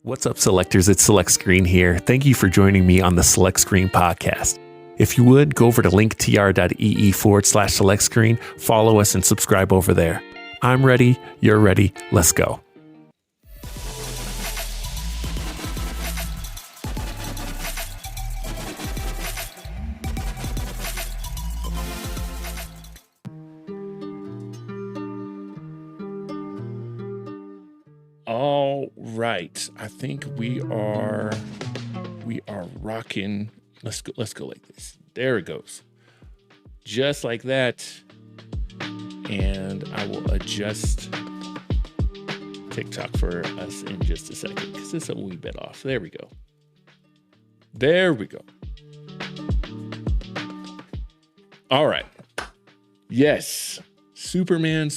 What's up, selectors? It's Select Screen here. Thank you for joining me on the Select Screen podcast. If you would, go over to linker.ee/select screen, follow us, and subscribe over there. I'm ready. You're ready. Let's go. All right. I think we are rocking. Let's go like this. There it goes. Just like that. And I will adjust TikTok for us in just a second because it's a wee bit off. There we go. All right. Yes. Superman.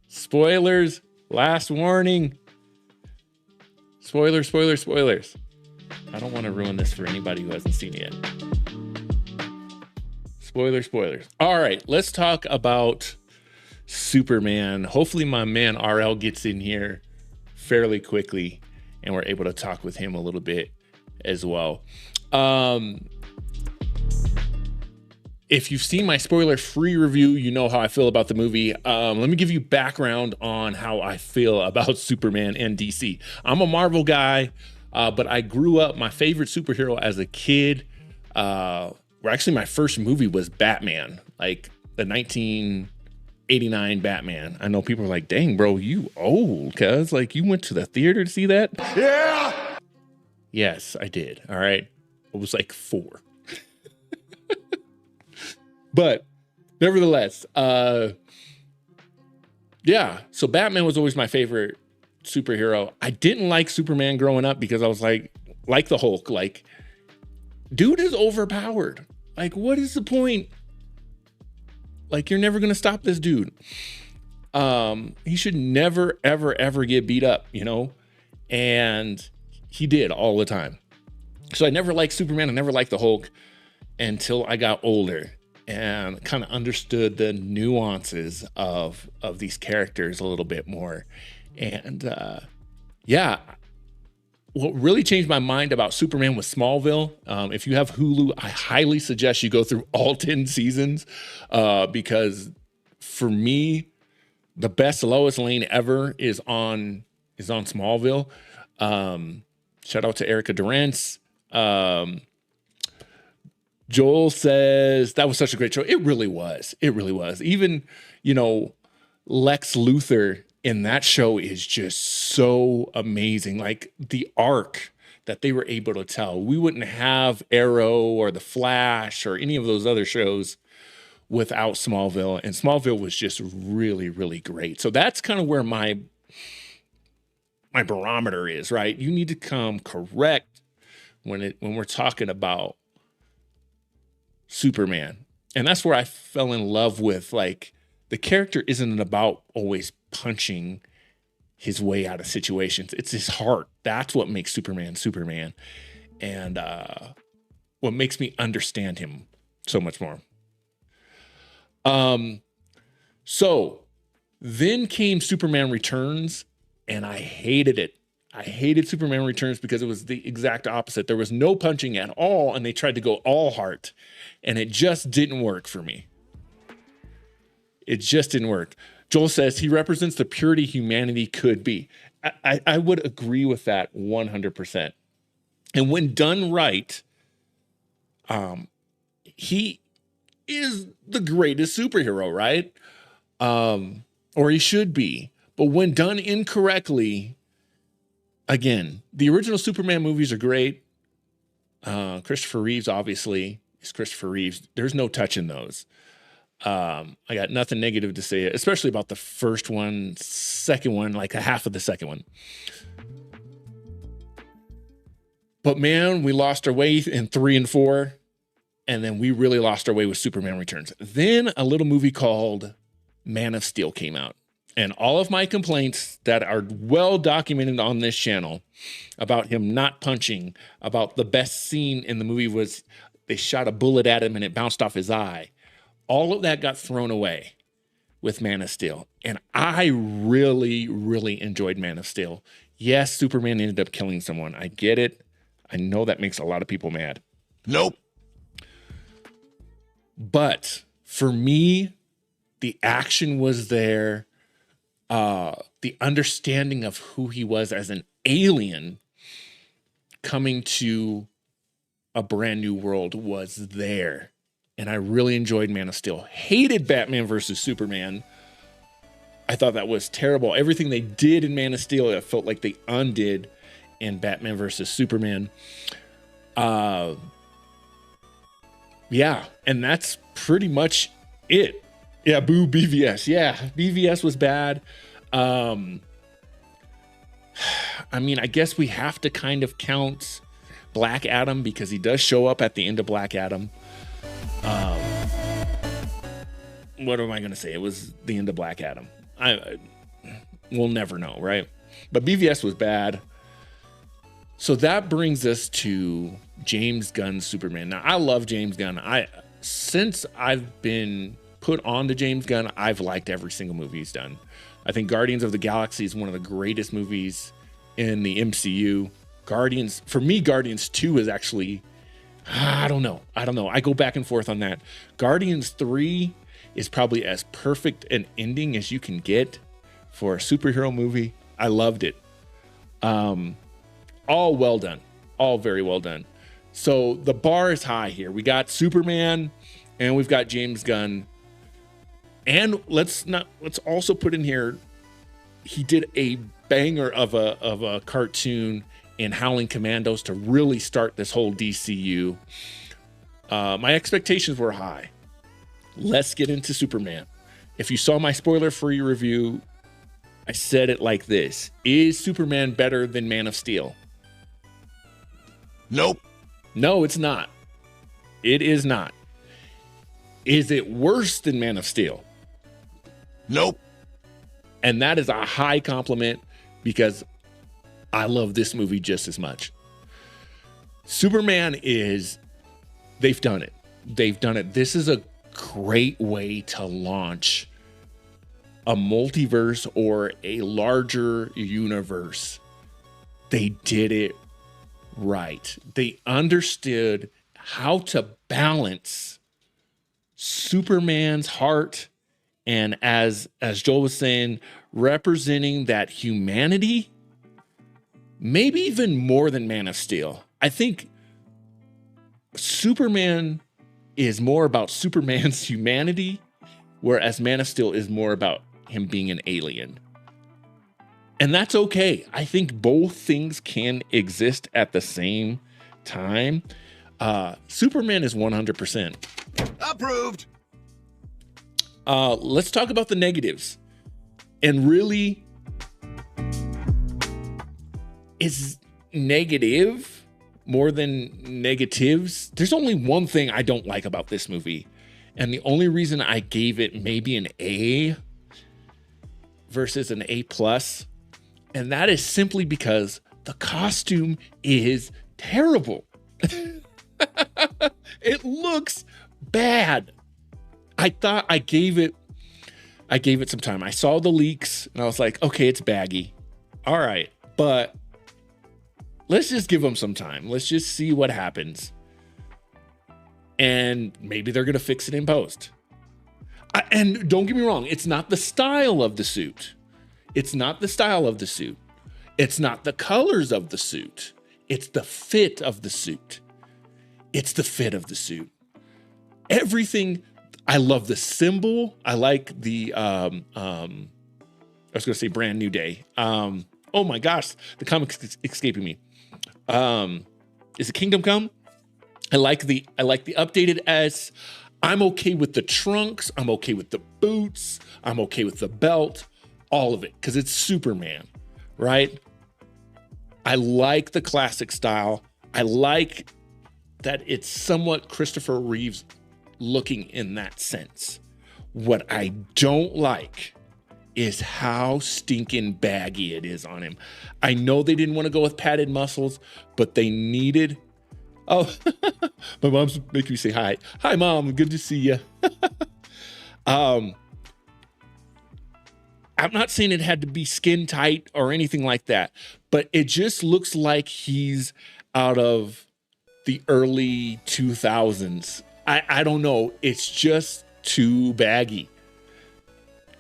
Spoilers. Last warning. Spoilers. I don't want to ruin this for anybody who hasn't seen it yet. Spoilers. All right, let's talk about Superman. Hopefully my man RL gets in here fairly quickly and we're able to talk with him a little bit as well. If you've seen my spoiler-free review, you know how I feel about the movie. Let me give you background on how I feel about Superman and DC. I'm a Marvel guy, but I grew up, my favorite superhero as a kid, actually my first movie was Batman, like the 1989 Batman. I know people are like, dang, bro, you old, cuz like you went to the theater to see that? Yeah. Yes, I did. All right. I was like 4. But nevertheless, so Batman was always my favorite superhero. I didn't like Superman growing up because I was like the Hulk, like, dude is overpowered. Like, what is the point? Like, you're never going to stop this dude. He should never, ever get beat up, you know? And he did all the time. So I never liked Superman. I never liked the Hulk until I got older and kind of understood the nuances of these characters a little bit more. And what really changed my mind about Superman was Smallville. If you have Hulu, I highly suggest you go through all 10 seasons because for me, the best Lois Lane ever is on Smallville. Shout out to Erica Durance. Joel says that was such a great show. It really was. Even, Lex Luthor in that show is just so amazing. Like the arc that they were able to tell. We wouldn't have Arrow or The Flash or any of those other shows without Smallville. And Smallville was just really, really great. So that's kind of where my barometer is, right? You need to come correct when we're talking about Superman. And that's where I fell in love with, like, the character isn't about always punching his way out of situations. It's his heart. That's what makes Superman. And what makes me understand him so much more. So then came Superman Returns, and I hated it. I hated Superman Returns because it was the exact opposite. There was no punching at all, and they tried to go all heart, and it just didn't work for me. It just didn't work. Joel says he represents the purity humanity could be. I would agree with that 100%. And when done right, he is the greatest superhero, right? Or he should be. But when done incorrectly, again, the original Superman movies are great. Christopher Reeves, obviously, is Christopher Reeves. There's no touching those. I got nothing negative to say, especially about the first one, second one, like a half of the second one. But man, we lost our way in 3 and 4. And then we really lost our way with Superman Returns. Then a little movie called Man of Steel came out. And all of my complaints that are well documented on this channel about him not punching, about the best scene in the movie was they shot a bullet at him and it bounced off his eye. All of that got thrown away with Man of Steel. And I really, really enjoyed Man of Steel. Yes, Superman ended up killing someone. I get it. I know that makes a lot of people mad. Nope. But for me, the action was there. The understanding of who he was as an alien coming to a brand new world was there. And I really enjoyed Man of Steel. Hated Batman versus Superman. I thought that was terrible. Everything they did in Man of Steel, it felt like they undid in Batman versus Superman. Yeah, and that's pretty much it. Yeah, boo BVS. Yeah, BVS was bad. I mean, I guess we have to kind of count Black Adam because he does show up at the end of Black Adam. What am I going to say? It was the end of Black Adam. We'll never know, right? But BVS was bad. So that brings us to James Gunn's Superman. Now, I love James Gunn. Since I've been put on to James Gunn, I've liked every single movie he's done. I think Guardians of the Galaxy is one of the greatest movies in the MCU. For me, Guardians 2 is actually, I don't know. I go back and forth on that. Guardians 3 is probably as perfect an ending as you can get for a superhero movie. I loved it. All well done. All very well done. So the bar is high here. We got Superman and we've got James Gunn. And let's also put in here, he did a banger of a cartoon in Howling Commandos to really start this whole DCU. My expectations were high. Let's get into Superman. If you saw my spoiler-free review, I said it like this. Is Superman better than Man of Steel? Nope. No, it's not. It is not. Is it worse than Man of Steel? Nope. And that is a high compliment because I love this movie just as much. Superman they've done it. They've done it. This is a great way to launch a multiverse or a larger universe. They did it right. They understood how to balance Superman's heart and as Joel was saying, representing that humanity, maybe even more than Man of Steel. I think Superman is more about Superman's humanity, whereas Man of Steel is more about him being an alien. And that's okay. I think both things can exist at the same time. Superman is 100%. Approved. Let's talk about the negatives. And really, is negative more than negatives? There's only one thing I don't like about this movie. And the only reason I gave it maybe an A versus an A+, and that is simply because the costume is terrible. It looks bad. I thought I gave it some time. I saw the leaks and I was like, okay, it's baggy. All right, but let's just give them some time. Let's just see what happens. And maybe they're going to fix it in post. And don't get me wrong, it's not the style of the suit. It's not the style of the suit. It's not the colors of the suit. It's the fit of the suit. It's the fit of the suit. Everything. I love the symbol. I like the, I was going to say Brand New Day. Oh my gosh, the comic's escaping me. Is it Kingdom Come? I like the updated S. I'm okay with the trunks. I'm okay with the boots. I'm okay with the belt, all of it, because it's Superman, right? I like the classic style. I like that it's somewhat Christopher Reeves looking in that sense. What I don't like is how stinking baggy it is on him. I know they didn't want to go with padded muscles, but they needed. Oh, my mom's making me say hi. Hi, Mom. Good to see you. I'm not saying it had to be skin tight or anything like that, but it just looks like he's out of the early 2000s. I don't know. It's just too baggy.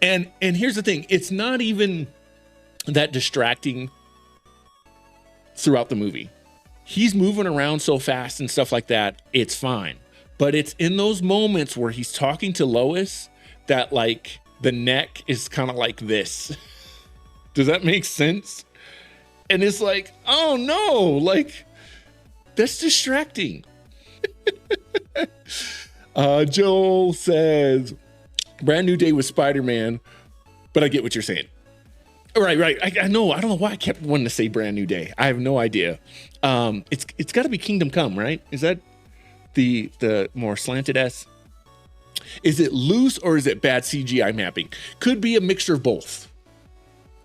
And here's the thing. It's not even that distracting throughout the movie. He's moving around so fast and stuff like that. It's fine. But it's in those moments where he's talking to Lois that like the neck is kind of like this. Does that make sense? And it's like, oh no, like that's distracting. Joel says, brand new day with Spider-Man, but I get what you're saying. Right. I know. I don't know why I kept wanting to say brand new day. I have no idea. It's got to be Kingdom Come, right? Is that the more slanted S? Is it loose or is it bad CGI mapping? Could be a mixture of both.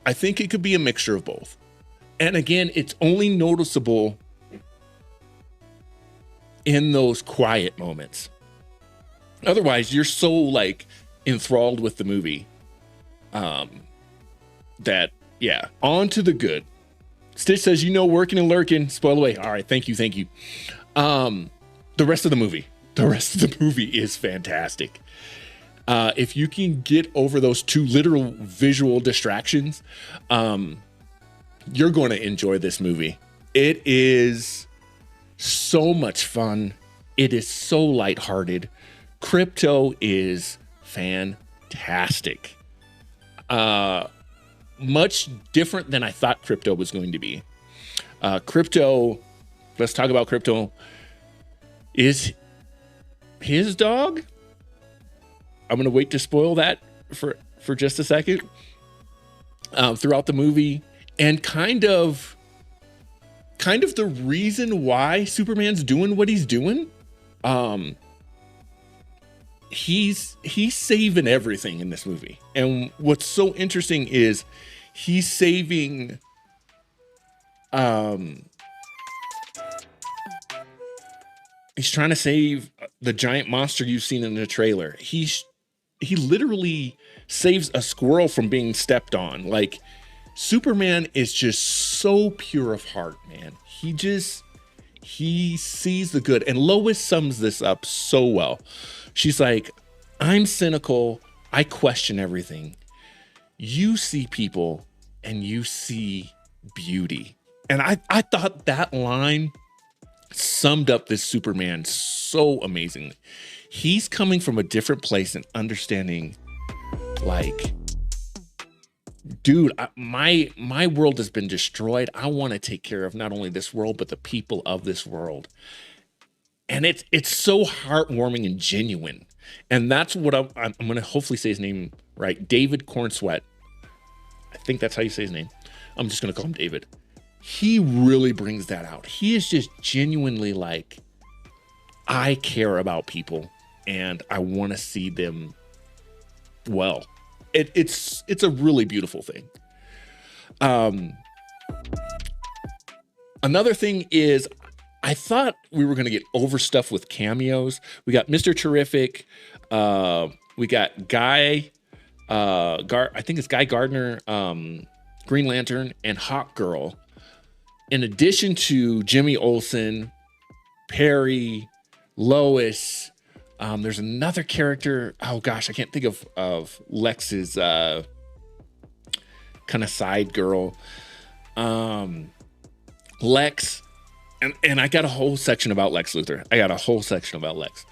I think it could be a mixture of both. And again, it's only noticeable in those quiet moments. Otherwise, you're so like enthralled with the movie that, yeah, on to the good. Stitch says, working and lurking. Spoil away. All right, thank you. The rest of the movie is fantastic. If you can get over those two literal visual distractions, you're going to enjoy this movie. It is so much fun. It is so lighthearted. Krypto is fantastic. Much different than I thought Krypto was going to be. Krypto, let's talk about Krypto, is his dog. I'm going to wait to spoil that for just a second. Throughout the movie, and kind of the reason why Superman's doing what he's doing. He's saving everything in this movie. And what's so interesting is he's saving he's trying to save the giant monster you've seen in the trailer. He literally saves a squirrel from being stepped on. Like, Superman is just so pure of heart, man. He sees the good. And Lois sums this up so well. She's like, I'm cynical. I question everything. You see people and you see beauty. And I thought that line summed up this Superman so amazingly. He's coming from a different place and understanding, like, dude, my world has been destroyed. I want to take care of not only this world, but the people of this world. And it's so heartwarming and genuine. And that's what I'm going to hopefully say his name right. David Cornsweet. I think that's how you say his name. I'm just going to call him David. He really brings that out. He is just genuinely like, I care about people and I want to see them well. It's a really beautiful thing. Another thing is, I thought we were going to get overstuffed with cameos. We got Mr. Terrific. We got Guy, I think it's Guy Gardner, Green Lantern, and Hawk Girl. In addition to Jimmy Olsen, Perry, Lois, there's another character. Oh gosh, I can't think of Lex's kind of side girl. Lex, and I got a whole section about Lex Luthor. I got a whole section about Lex.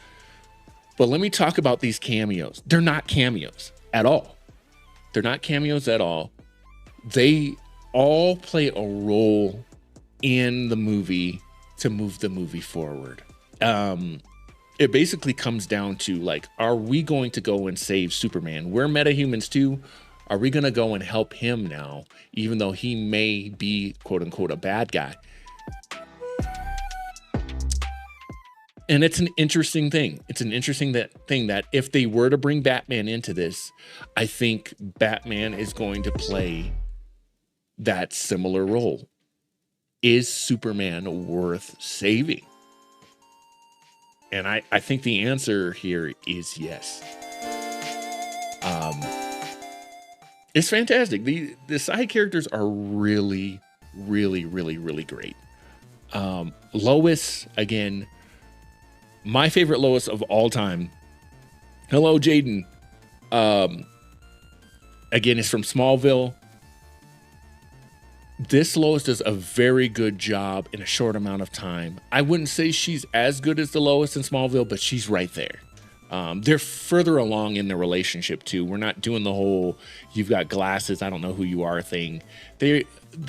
But let me talk about these cameos. They're not cameos at all. They're not cameos at all. They all play a role in the movie to move the movie forward. It basically comes down to, like, are we going to go and save Superman? We're metahumans too. Are we going to go and help him now, even though he may be, quote unquote, a bad guy? And it's an interesting thing. It's an interesting thing that if they were to bring Batman into this, I think Batman is going to play that similar role. Is Superman worth saving? And I think the answer here is yes. It's fantastic. The side characters are really, really, really, really great. Lois, again, my favorite Lois of all time. Hello, Jaden. Again, is from Smallville. This Lois does a very good job in a short amount of time. I wouldn't say she's as good as the Lois in Smallville, but she's right there. They're further along in their relationship too. We're not doing the whole "you've got glasses, I don't know who you are" thing. They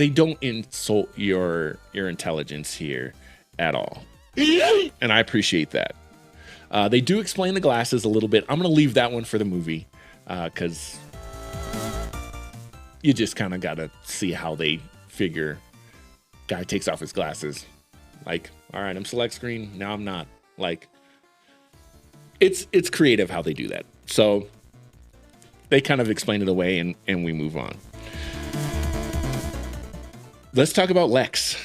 don't insult your intelligence here at all, and I appreciate that. They do explain the glasses a little bit. I'm gonna leave that one for the movie because you just kind of gotta see how they figure. Guy takes off his glasses, like, all right, I'm select screen, now I'm not. Like, it's creative how they do that. So they kind of explain it away and we move on. Let's talk about Lex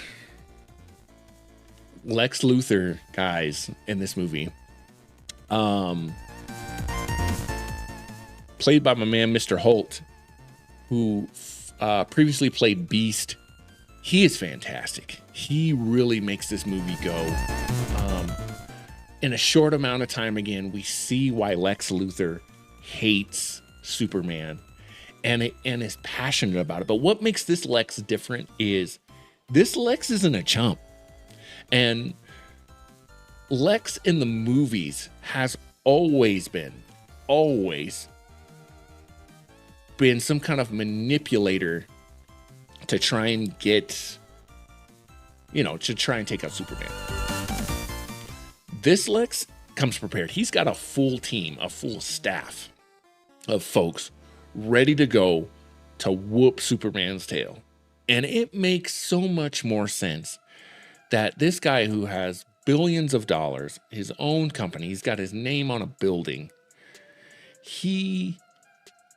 Luthor, guys, in this movie. Played by my man, Mr. Holt, who previously played Beast. He is fantastic. He really makes this movie go. In a short amount of time, again, we see why Lex Luthor hates Superman and is passionate about it. But what makes this Lex different is this Lex isn't a chump. And Lex in the movies has always been some kind of manipulator to try and get, to try and take out Superman. This Lex comes prepared. He's got a full team, a full staff of folks ready to go to whoop Superman's tail. And it makes so much more sense that this guy who has billions of dollars, his own company, he's got his name on a building, he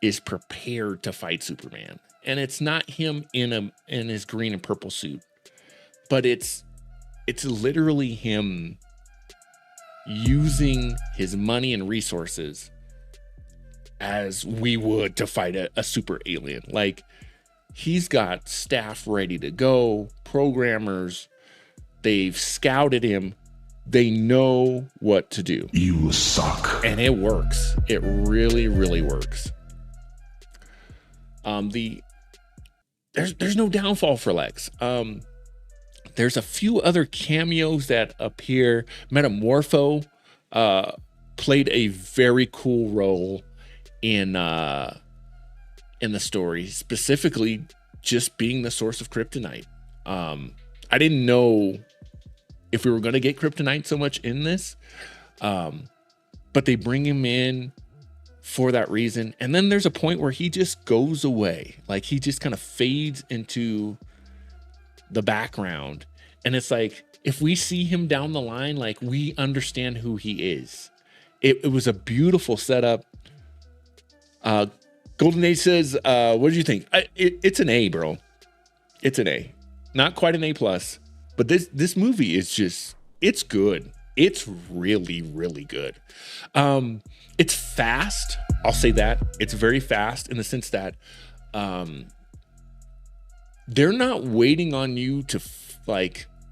is prepared to fight Superman. And it's not him in his green and purple suit, but it's literally him using his money and resources as we would to fight a super alien. Like, he's got staff ready to go, programmers, they've scouted him, they know what to do. You suck. And it works. It really, really works. There's no downfall for Lex. There's a few other cameos that appear. Metamorpho played a very cool role in the story, specifically just being the source of Kryptonite. I didn't know if we were going to get Kryptonite so much in this, but they bring him in for that reason. And then there's a point where he just goes away. Like, he just kind of fades into the background. And it's like, if we see him down the line, like, we understand who he is. It was a beautiful setup. Golden Age says, what did you think? It's an A, bro. It's an A. Not quite an A+, but this movie is just, it's good. It's really, really good. It's fast. I'll say that. It's very fast in the sense that they're not waiting on you to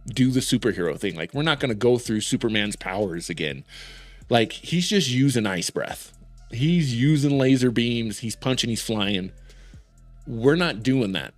do the superhero thing. Like, we're not going to go through Superman's powers again. Like, he's just using ice breath. He's using laser beams. He's punching, he's flying. We're not doing that.